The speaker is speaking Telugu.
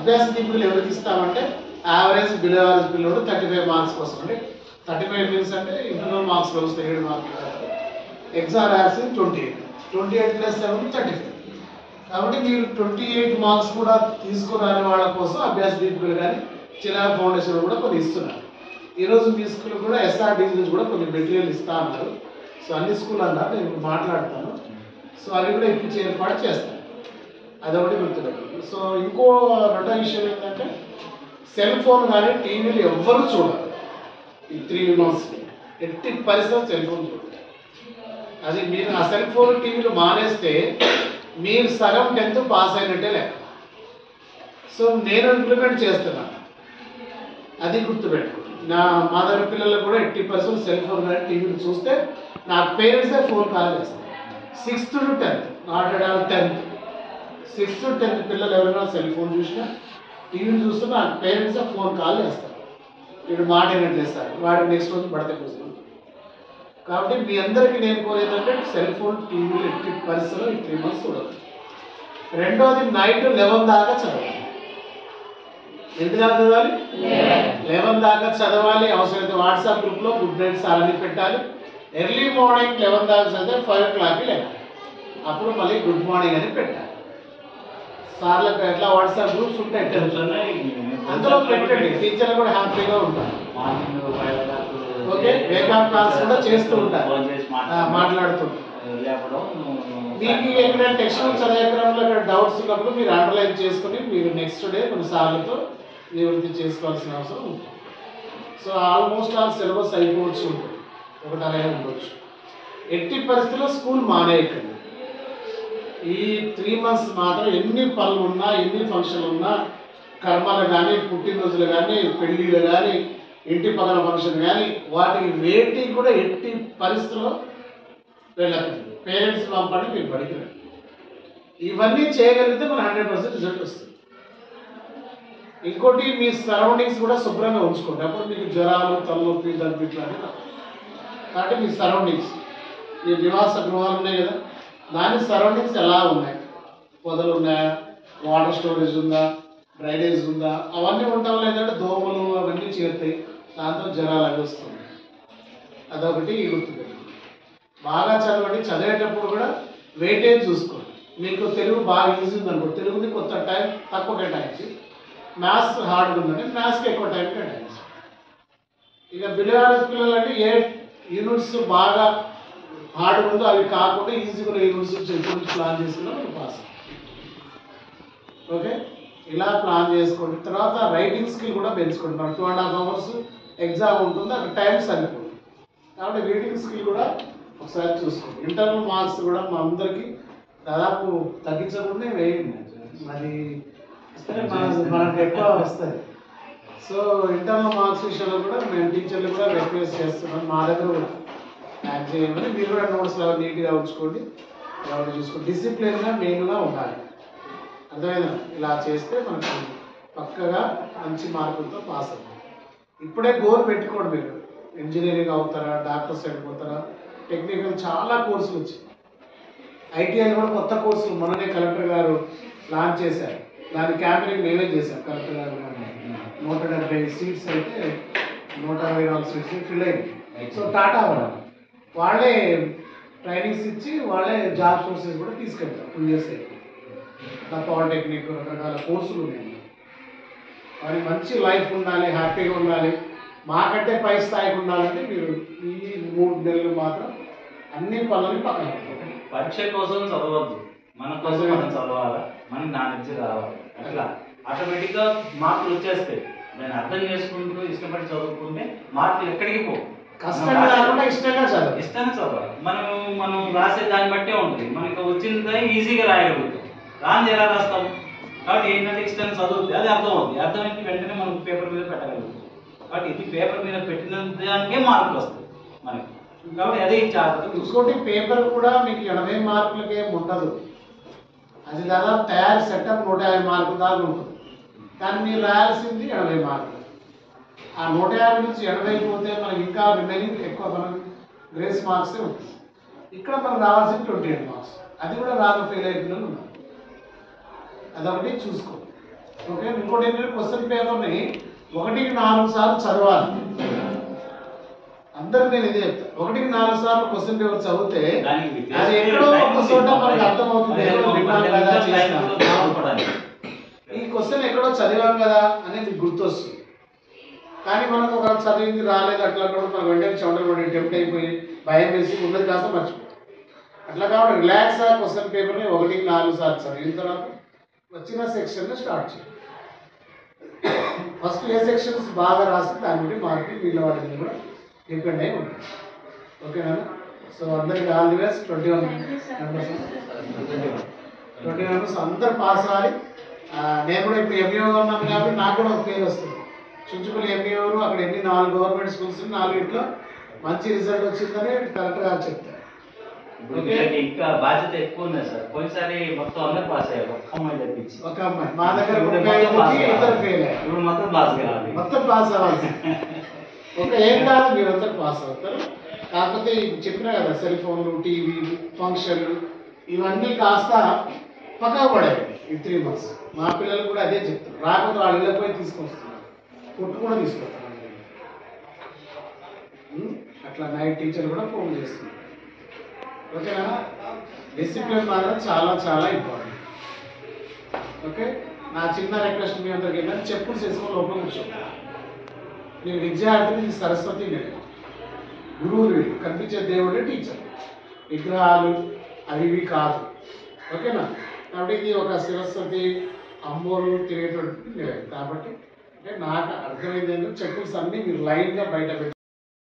అభ్యాస దీపికలు ఎవరికి ఇస్తామంటే యావరేజ్ బిలో యావరేజ్ పిల్లలు 35 మార్క్స్ కోసం. అంటే 35 మీన్స్ అంటే ఇంటర్నల్ మార్క్స్ వస్తాయి 7 మార్కులు కాబట్టి ఎగ్జామ్ రాసి 28 ప్లస్ 7 35. కాబట్టి మీరు 28 మార్క్స్ కూడా తీసుకురాని వాళ్ళ కోసం అభ్యాస దీపికలు కానీ చిరాగ్ ఫౌండేషన్ కూడా కొన్ని ఇస్తున్నారు. ఈరోజు మీ స్కూల్ కూడా SRDC నుంచి కూడా కొన్ని మెటీరియల్ ఇస్తా అన్నారు. సో అన్ని స్కూల్ అన్నారు, నేను మాట్లాడతాను. సో అవి కూడా ఇప్పించి ఏర్పాటు చేస్తాను. అదొకటి గుర్తుపెట్టాలి. సో ఇంకో రెండో విషయం ఏంటంటే సెల్ ఫోన్ కానీ టీవీలు ఎవ్వరు చూడాలి. ఈ 3 months ఎట్టి పరిస్థితుల్లో సెల్ ఫోన్ చూడాలి. అది మీరు ఆ సెల్ ఫోన్ టీవీలు మానేస్తే మీరు సగం 10th పాస్ అయినట్టే లెక్క. సో నేను ఇంప్లిమెంట్ చేస్తున్నాను, అది గుర్తుపెట్టుకో. మా దగ్గర పిల్లలకు కూడా 80% సెల్ ఫోన్ కానీ టీవీలు చూస్తే నా పేరెంట్సే ఫోన్ కాల్ చేస్తారు. 6th to 10th, not at all 10th. 6th to 10th పిల్లలు ఎవరైనా సెల్ ఫోన్ చూసినా టీవీలు చూస్తే నా పేరెంట్సే ఫోన్ కాల్ చేస్తారు. వీడు మాట వినట్లేస్తారు, వాడికి నెక్స్ట్ రోజు పడితే కూర్చుంది. కాబట్టి మీ అందరికీ నేను కోరేదంటే సెల్ ఫోన్ టీవీలు ఎట్టి పరిస్థితుల్లో ఈ 3 months చూడదు. రెండోది నైట్ 11 దాకా చదవాలి. ఎంత దాకా చదవాలి? 11 దాకా చదవాలి. అవసరమైతే వాట్సాప్ గ్రూప్లో గుడ్ నైట్ సార్ అని పెట్టాలి. ఎర్లీ మార్నింగ్ 11 దాకా చదివితే 5 o'clockకి లేవాలి. అప్పుడు మళ్ళీ గుడ్ మార్నింగ్ అని పెట్టాలి. సార్లకు ఎట్లా వాట్సాప్ గ్రూప్స్ ఉంటాయి, అందులో పెట్టండి. టీచర్లు కూడా హ్యాపీగా ఉంటారు. ఓకే, వేకప్ క్లాస్ కూడా చేస్తూ ఉంటారు, మాట్లాడుతుంటారు. మీకు ఎక్కడ టెక్స్ట్ చదివే క్రమంలో ఇక్కడ డౌట్స్ ఉన్నప్పుడు మీరు అండర్లైన్ చేసుకుని మీరు నెక్స్ట్ డే కొన్ని సార్లతో నివృత్తి చేసుకోవాల్సిన అవసరం ఉంటుంది. సో ఆల్మోస్ట్ ఆల్ సిలబస్ అయిపోవచ్చు ఉంటుంది, ఒకటి అలాగే ఉండవచ్చు. ఎట్టి పరిస్థితుల్లో స్కూల్ మానేయకండి. ఈ 3 months మాత్రం ఎన్ని పనులు ఉన్నా, ఎన్ని ఫంక్షన్లు ఉన్నా, కర్మలు కానీ, పుట్టినరోజులు కానీ, పెళ్ళిళ్ళు కానీ, ఇంటి పక్కన ఫంక్షన్ కానీ, వాటికి వేటికి కూడా ఎట్టి పరిస్థితుల్లో వెళ్ళకండి. పేరెంట్స్ పంపండి, మీరు బడికి రండి. ఇవన్నీ చేయగలిగితే మన 100% రిజల్ట్ వస్తుంది. ఇంకోటి మీ సరౌండింగ్స్ కూడా శుభ్రంగా ఉంచుకోండి. అప్పుడు మీకు జ్వరాలు, తలనొప్పి, దగ్గు ఇట్లాంటివి రావు. కాబట్టి మీ సరౌండింగ్స్, ఈ నివాస గృహాలు ఉన్నాయి కదా, దాని సరౌండింగ్స్ ఎలా ఉన్నాయి, పొదలు ఉన్నాయా, వాటర్ స్టోరేజ్ ఉందా, డ్రైనేజ్ ఉందా, అవన్నీ ఉండడం లేదంటే దోమలు అవన్నీ చేరుతాయి, దాంతో జ్వరాలు అవి వస్తుంది. అదొకటి గుర్తుపెట్టుకోండి. బాగా చదవండి. చదివేటప్పుడు కూడా వెయిటేజ్ చూసుకోండి. మీకు తెలుగు బాగా ఈజీ ఉందనుకో, తెలుగుని కొంత టైం తక్కువ కేటాయించి, మ్యాథ్స్ హార్డ్గా ఉందంటే మ్యాథ్స్కి ఎక్కువ టైం కేటాయించి. ఇక బిలో యావరేజ్ పిల్లలు అంటే ఏ యూనిట్స్ బాగా హార్డ్గా ఉందో అవి కాకుండా ఈజీగా యూనిట్స్ ఎప్పుడు ప్లాన్ చేసుకున్నా మీరు పాస్. ఓకే, ఇలా ప్లాన్ చేసుకోండి. తర్వాత రైటింగ్ స్కిల్ కూడా పెంచుకుంటాం. 2.5 hours ఎగ్జామ్ ఉంటుంది, అక్కడ టైం సరిపోతుంది. కాబట్టి రీడింగ్ స్కిల్ కూడా ఒకసారి చూసుకోండి. ఇంటర్నల్ మార్క్స్ కూడా మా అందరికీ దాదాపు తగ్గించకుండా వేయండి, మరి మనకు ఎక్కువ వస్తుంది. సో ఇంటర్నల్ మార్క్స్ విషయంలో కూడా మేము టీచర్లు కూడా రిక్వెస్ట్ చేస్తున్నాం, మా దగ్గర కూడా యాడ్ చేయమని. మీరు కూడా నోట్స్ నీట్గా ఉంచుకోండి, ఎవరు చూసుకోండి. డిసిప్లిన్గా మెయిన్గా ఉండాలి. అర్థమైందా? ఇలా చేస్తే మనకు పక్కగా మంచి మార్కులతో పాస్ అవుతుంది. ఇప్పుడే గోల్ పెట్టుకోండి. మీరు ఇంజనీరింగ్ అవుతారా, డాక్టర్ సైడ్ పోతారా, టెక్నికల్ చాలా కోర్సులు వచ్చాయి. ఐటీఐలో కూడా కొత్త కోర్సులు మొన్ననే కలెక్టర్ గారు లాంచ్ చేశారు. దాని క్యాంపెయినింగ్ మేమే చేశాం. కలెక్టర్ గారు 170 సీట్స్ అయితే 124 సీట్స్ ఫిల్ అయింది. సో టాటా వాళ్ళే ట్రైనింగ్స్ ఇచ్చి వాళ్ళే జాబ్ సోర్సెస్ కూడా తీసుకెళ్తారు. 2 years అయితే పాలిటెక్నిక్ రకరకాల కోర్సులు ఉన్నాయి. మరి మంచి లైఫ్ ఉండాలి, హ్యాపీగా ఉండాలి, మాకంటే పై స్థాయికి ఉండాలంటే మీరు ఈ 3 నెలలు మాత్రం అన్ని పనులని పక్కన పెట్టండి. పరీక్ష కోసం చదవద్దు, మన కోసం మనం చదవాలి, మనకి నాలెడ్జ్ రావాలి. అట్లా ఆటోమేటిక్గా మార్కులు వచ్చేస్తాయి. నేను అర్థం చేసుకుంటూ ఇష్టపడి చదువుకుంటే మార్కులు ఎక్కడికి పోవు. కష్టంగా కాకుండా ఇష్టంగా చదవాలి. ఇష్టంగా చదవాలి. మనం రాసే దాన్ని బట్టే ఉంటుంది. మనకి వచ్చింది ఈజీగా రాయగలుగుతాం, రాని ఎలా రాస్తాం. కాబట్టి ఏంటంటే ఇష్టంగా చదివితే అది అర్థం అవుతుంది. అర్థమైతే వెంటనే మనం పేపర్ మీద పెట్టగలుగుతాం. కాబట్టి ఇది పేపర్ మీద పెట్టిన దానికే మార్కులు వస్తాయి మనకి. కాబట్టి అదే జాగ్రత్త. ఇంకోటి పేపర్ కూడా మీకు 80 మార్కులకి ఏమి ఉండదు. అది దాదాపు తయారు సెటప్ 150 మార్కుల దాకా ఉంటుంది. కానీ మీరు రాయాల్సింది 80 మార్కులు. ఆ 150 నుంచి 80 పోతే మనకి ఇంకా రిమైనింగ్ ఎక్కువ మనకి గ్రేస్ మార్క్సే ఉంటుంది. ఇక్కడ మనకు రావాల్సింది 28 మార్క్స్. అది కూడా రాక ఫెయిల్ అయిపోయిన ఉన్నారు. అదొకటి చూసుకోండి. ఓకే, ఇంకోటి ఏంటంటే క్వశ్చన్ పేపర్ని 1-4 సార్లు చదవాలి. అందరికి నేను ఇదే చెప్తా, 1-4 సార్లు క్వశ్చన్ పేపర్ చదివితే అది ఎక్కడో ఒక చోట మనకు అర్థమవుతుంది. ఈ క్వశ్చన్ ఎక్కడో చదివాం కదా అనేది గుర్తొస్తుంది. కానీ మనకు ఒక చదివింది రాలేదు అట్లా మనకు వెంటనే చెమటలు పడి టెంప్ట్ అయిపోయి భయం వేసి ఉన్నది కాస్త మర్చిపోయి. అట్లా కాబట్టి రిలాక్స్ ఆ క్వశ్చన్ పేపర్ని 1-4 సార్లు చదివిన తర్వాత వచ్చిన సెక్షన్ స్టార్ట్ చేయాలి. ఫస్ట్ ఏ సెక్షన్స్ బాగా రాసి దాని నుండి మార్కులు వీళ్ళ వాటిని కూడా డిపెండ్ అయి ఉంటుంది. ఓకేనా? సో అందరికి ఆల్ ది బెస్ట్. 21 మెంబర్స్ అందరు పాస్ అవ్వాలి. నేను కూడా ఇప్పుడు ఎంఈఓ ఉన్నాను కాబట్టి నాకు కూడా ఒక పేరు వస్తుంది. చుంచుపల్లి ఎంఈఓ అక్కడ ఎన్ని 4 గవర్నమెంట్ స్కూల్స్ 4 మంచి రిజల్ట్ వచ్చిందని కరెక్ట్గా చెప్తారు. ఇంకా బాధ్యత ఎక్కువ ఉంది సార్. పోయినసారి మొత్తం అందరు పాస్ అయ్యారు, ఒక్క అమ్మాయి తప్పించి. ఒక అమ్మాయి మా దగ్గర ఇద్దరు ఫెయిల్ అయ్యారు. ఇప్పుడు మొత్తం పాస్ కావాలి, మొత్తం పాస్ అవ్వాలి. ఒక ఏం కాదు, మీరందరూ పాస్ అవుతారు. కాకపోతే చెప్పినా కదా, సెల్ ఫోన్లు, టీవీ, ఫంక్షన్లు ఇవన్నీ కాస్త పక్కకు పడాయి ఈ 3 months. మా పిల్లలు కూడా అదే చెప్తారు. రాకపోతే వాళ్ళు ఇళ్ళకి పోయి తీసుకొస్తున్నారు, ఫుడ్ కూడా తీసుకొస్తున్నారు. అట్లా నైట్ టీచర్ కూడా ఫోన్ చేస్తున్నారు. ఓకేనా? డిసిప్లిన్ మాత్రం చాలా చాలా ఇంపార్టెంట్. ఓకే, నా చిన్న రిక్వెస్ట్ మీ అందరికి ఏంటంటే చెప్పులు చేసుకొని లోపల కూర్చోండి. నేను విద్యార్థిని సరస్వతి, నేను గురువులు, కనిపించే దేవుడే టీచర్. విగ్రహాలు అవి ఇవి కాదు. ఓకేనా? కాబట్టి ఇది ఒక సరస్వతి అమ్మోరు తిరిగేటువంటి కాబట్టి అంటే నాకు అర్థమైంది ఏంటంటే చెప్పుల్స్ అన్నీ మీరు లైన్గా బయట